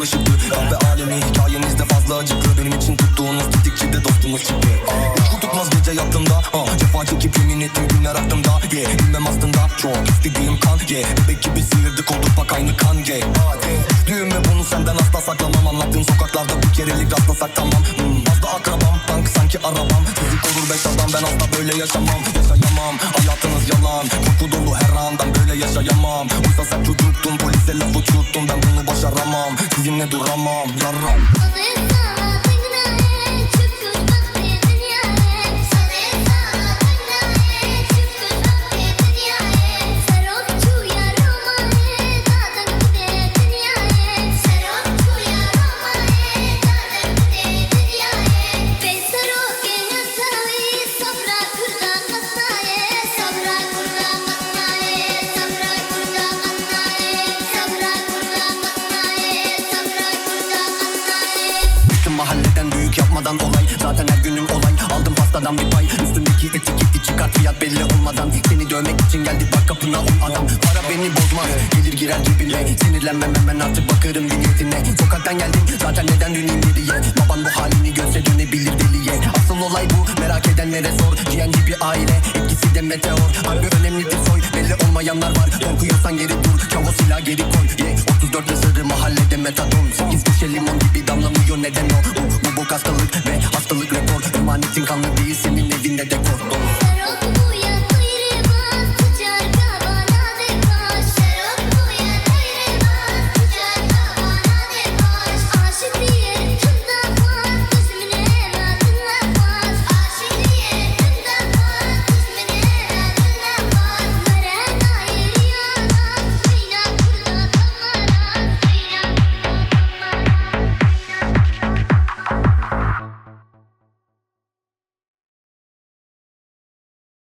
ışıktı. Kahve alemi hikayenizde fazla acıklı. Benim için tuttuğunuz tetikçi de dostumuz çıktı. Uyku tutmaz gece yattığımda, cefa çekip yemin ettim günler aklımda. Bilmem aslında çok istediğim kan. Bebek gibi sıyırdık olduk bak aynı kan. Düğüm ve bunu senden asla saklamam. Anlattığın sokaklarda bir kerelik rastlasak tamam. Fazla akrabam, tank sanki arabam. Fizik olur 5 adam, ben asla böyle yaşamam. Yaşayamam, hayatınız yalan. Korku dolu her andan böyle yaşayamam. Oysa sen çocuktun, polise laf uçuttun. Ben bunu başaramam, sizinle duramam. Yarram. Mahalleden büyük yapmadan olay. Zaten her günüm olay. Aldım pastadan bir pay. Üstündeki etiketi çıkart fiyat belli olmadan. Seni dövmek için geldik bak kapına 10 adam. Para beni bozmaz, gelir girer cebine. Sinirlenmem hemen artık bakarım bir niyetine. Sokaktan geldim zaten neden döneyim geriye. Baban bu halini görse dönebilir deliye. Asıl olay bu, merak edenlere sor. GNG bir aile, etkisi de meteor. Harbi önemlidir soy, belli olmayanlar var. Korkuyorsan geri dur, çavo silah geri koy. 34 ve sarı mahallede metadon. 8 köşe limon gibi damlamıyor neden o. Bu hastalık ve hastalık rekor. Emanetin kanlı değil senin evinde dekor.